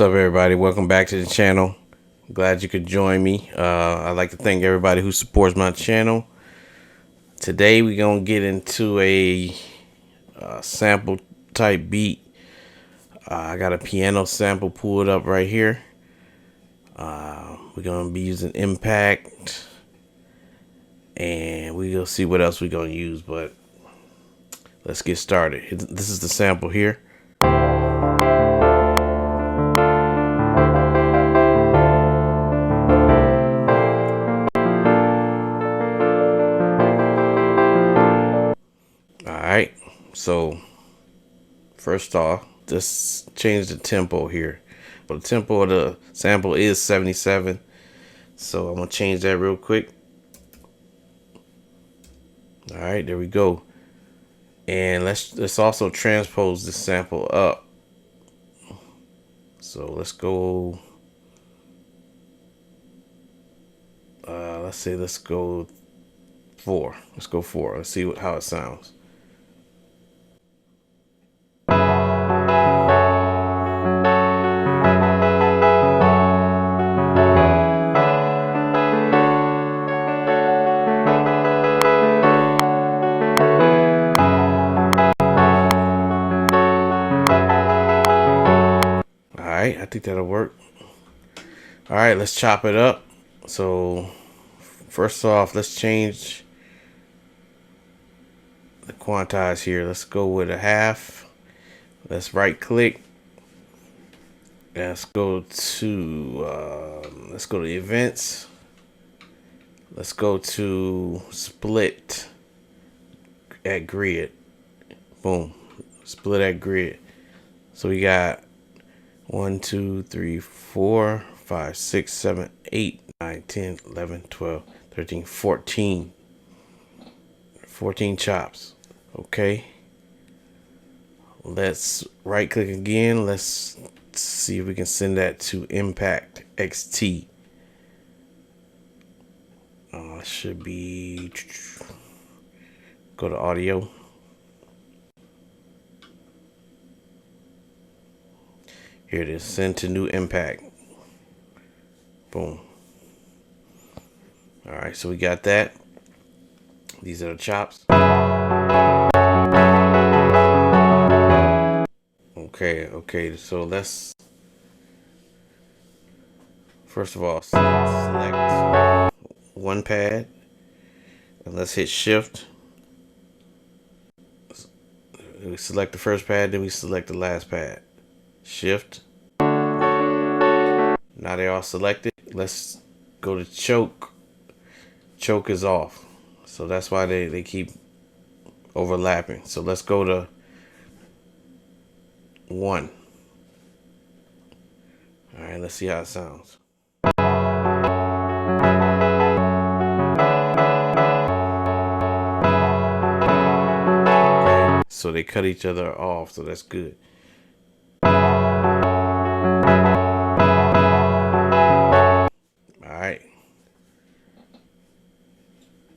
What's up, everybody? Welcome back to the channel. Glad you could join me. I'd like to thank everybody who supports my channel. Today we're gonna get into a sample type beat. I got a piano sample pulled up right here. We're gonna be using impact, and we're gonna see what else we're gonna use. But let's get started. This is the sample here. Alright, so first off, just change the tempo here. Well, the tempo of the sample is 77, so I'm gonna change that real quick. Alright, there we go. And let's also transpose this sample up. So let's go, let's go 4. Let's go 4. Let's see how it sounds. Alright, I think that'll work. Alright, let's chop it up. So first off, let's change the quantize here. Let's go with a half. Let's right click. Let's go to events. Let's go to split at grid. Boom. Split at grid. So we got 1, 2, 3, 4, 5, 6, 7, 8, 9, 10, 11, 12, 13, 14. 14 chops. Okay. Let's right click again. Let's see if we can send that to impact XT. Should be, go to audio. Here it is, send to new impact. Boom. All right, so we got that. These are the chops. Okay, so let's first of all select one pad, and let's hit shift. We select the first pad, then we select the last pad. Shift. Now they're all selected. Let's go to choke. Choke is off, so that's why they keep overlapping. So let's go to 1. All right, let's see how it sounds. Okay, so they cut each other off, so that's good. Alright.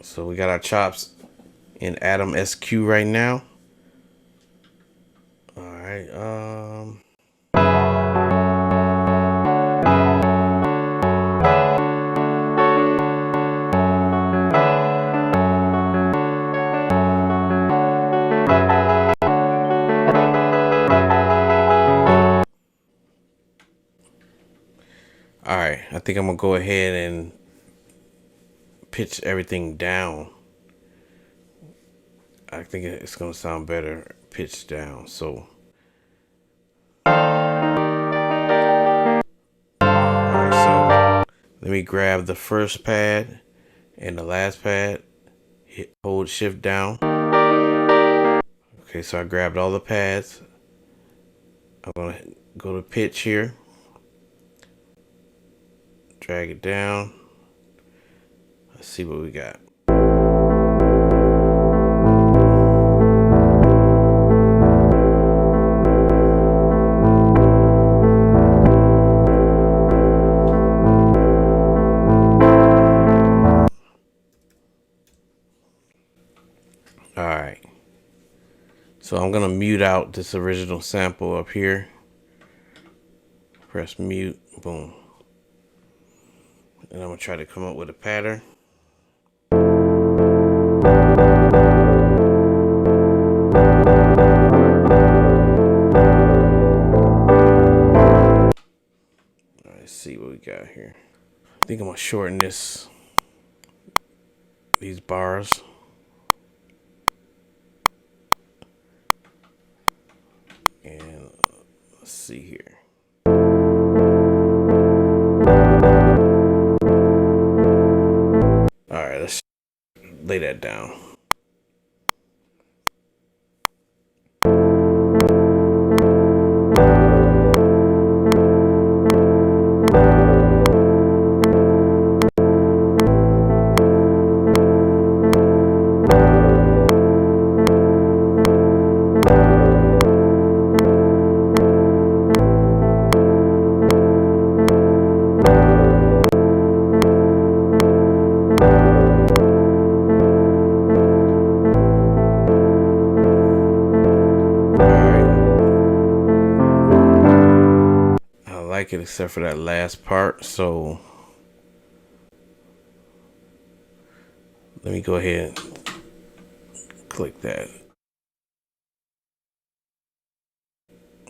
So we got our chops in Atom SQ right now. Alright, Alright, I think I'm gonna go ahead and pitch everything down. I think it's gonna sound better pitched down. So alright, so let me grab the first pad and the last pad, hold shift down. Okay, so I grabbed all the pads. I'm gonna go to pitch here. Drag it down. Let's see what we got. All right. So I'm gonna mute out this original sample up here. Press mute. Boom. And I'm gonna try to come up with a pattern. Let's see what we got here. I think I'm gonna shorten these bars. And let's see here. All right, let's lay that down. Like it except for that last part, so let me go ahead and click that.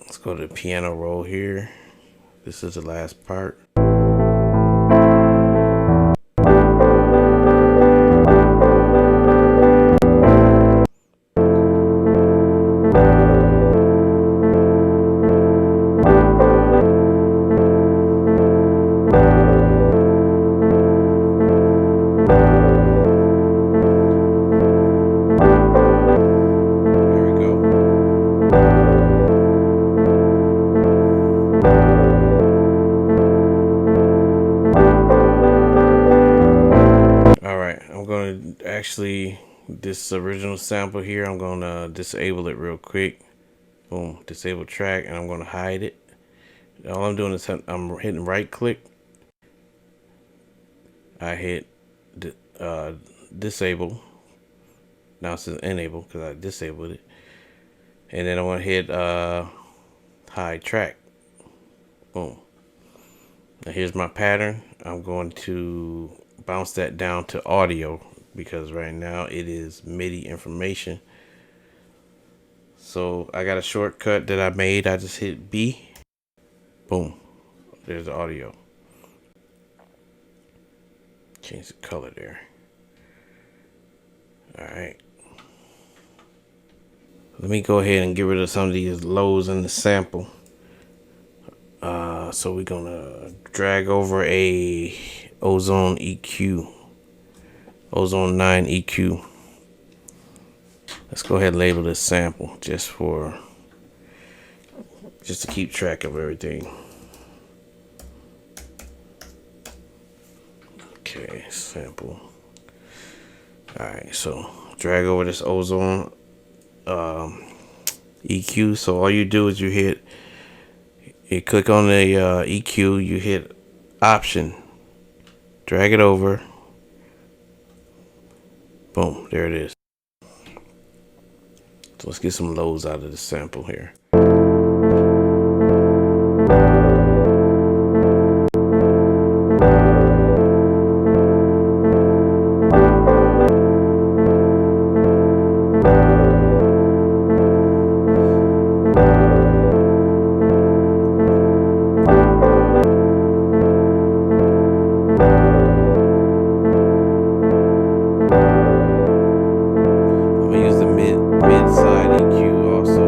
Let's go to the piano roll here. This is the last part. Actually, this original sample here, I'm gonna disable it real quick. Boom, disable track, and I'm gonna hide it. All I'm doing is I'm hitting right click. I hit disable. Now it says enable because I disabled it. And then I want to hit hide track. Boom. Now here's my pattern. I'm going to bounce that down to audio, because right now it is MIDI information. So I got a shortcut that I made. I just hit B. Boom. There's the audio. Change the color there. All right. Let me go ahead and get rid of some of these lows in the sample. So we're gonna drag over a ozone EQ. Ozone 9 EQ. Let's go ahead and label this sample just to keep track of everything. Okay, sample. All right, so drag over this ozone EQ. So all you do is you click on the EQ, you hit option, drag it over. Boom, there it is. So let's get some lows out of the sample here. Mid side EQ also.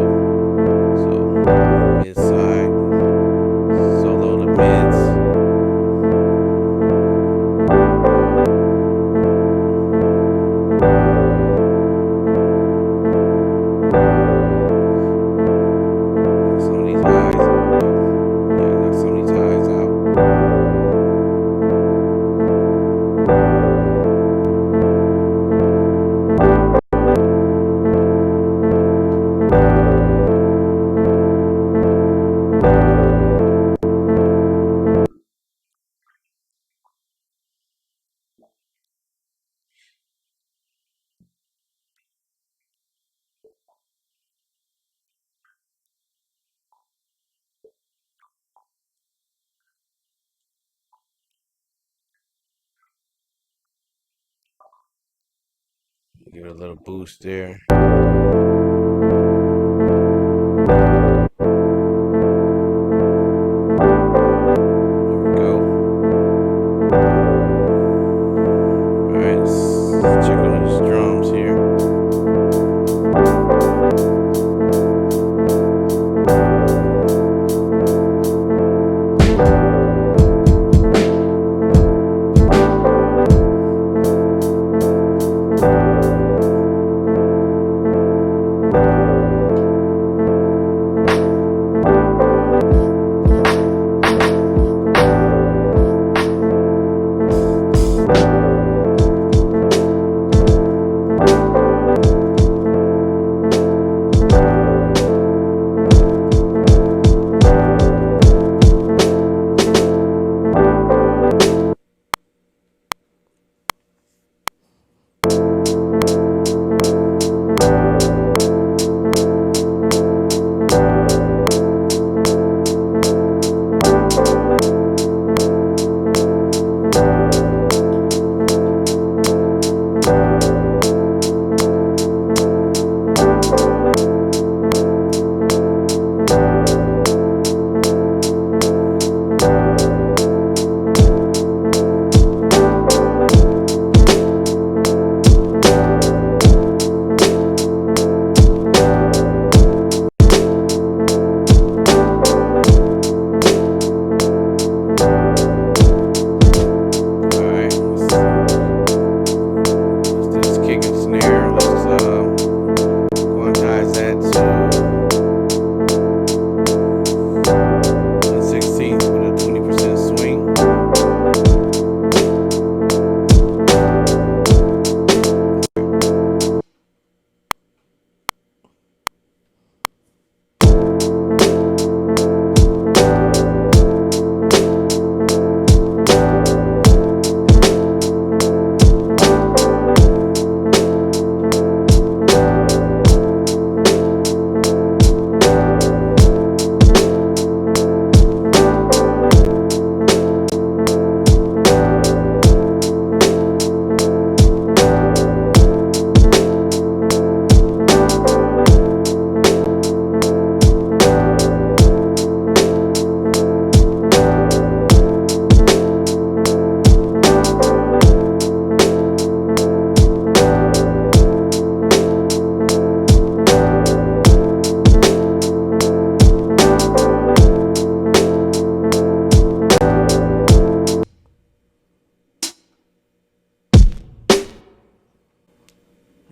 Give it a little boost there.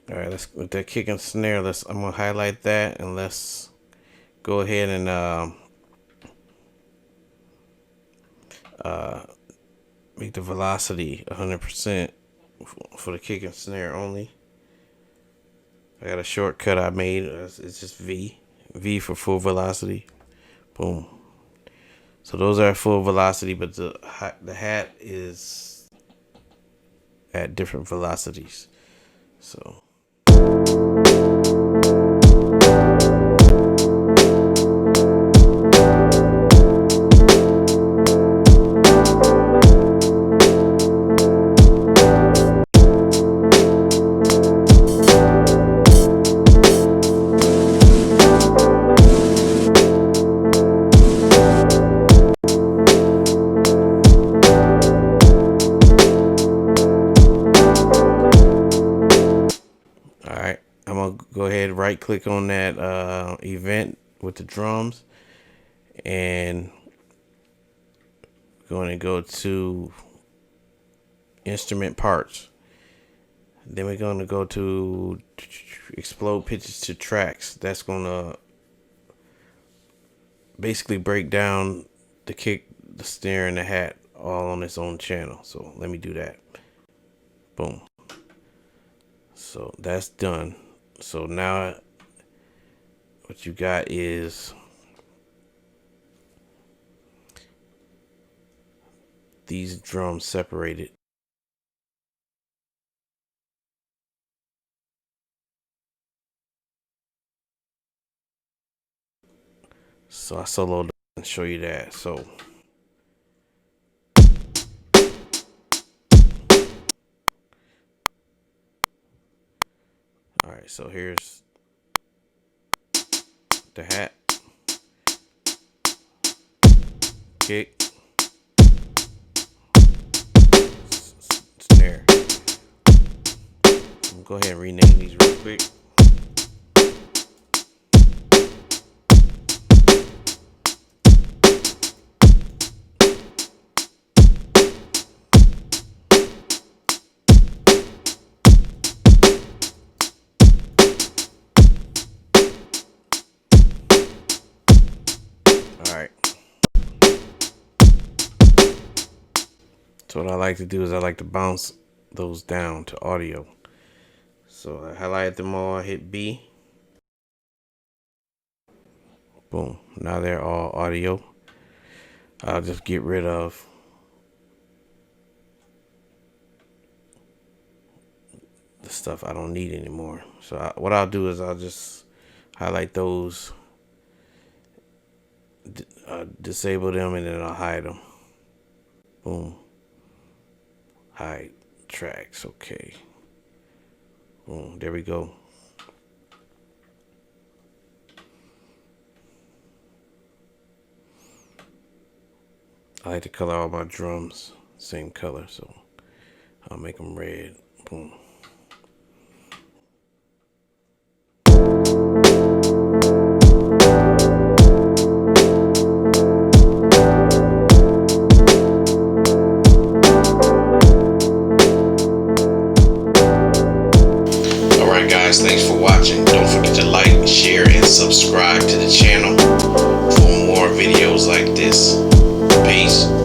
All right, let's with that kick and snare. I'm gonna highlight that and let's go ahead and make the velocity 100% for the kick and snare only. I got a shortcut I made. It's just V for full velocity. Boom. So those are full velocity, but the hat is at different velocities. So. Go ahead, right click on that event with the drums, and going to go to instrument parts. Then we're going to go to explode pitches to tracks. That's going to basically break down the kick, the snare, and the hat all on its own channel. So let me do that. Boom. So that's done. So now what you got is these drums separated. So I soloed and show you that. So Alright, so here's the hat, kick, snare. I'm gonna go ahead and rename these real quick. Alright. So what I like to do is I like to bounce those down to audio. So I highlight them all, hit B. Boom. Now they're all audio. I'll just get rid of the stuff I don't need anymore. So what I'll do is I'll just highlight those, disable them, and then I'll hide them. Boom. Hide tracks. Okay. Boom. There we go. I like to color all my drums same color, so I'll make them red. Boom. Alright guys, thanks for watching. Don't forget to like, share, and subscribe to the channel for more videos like this. Peace.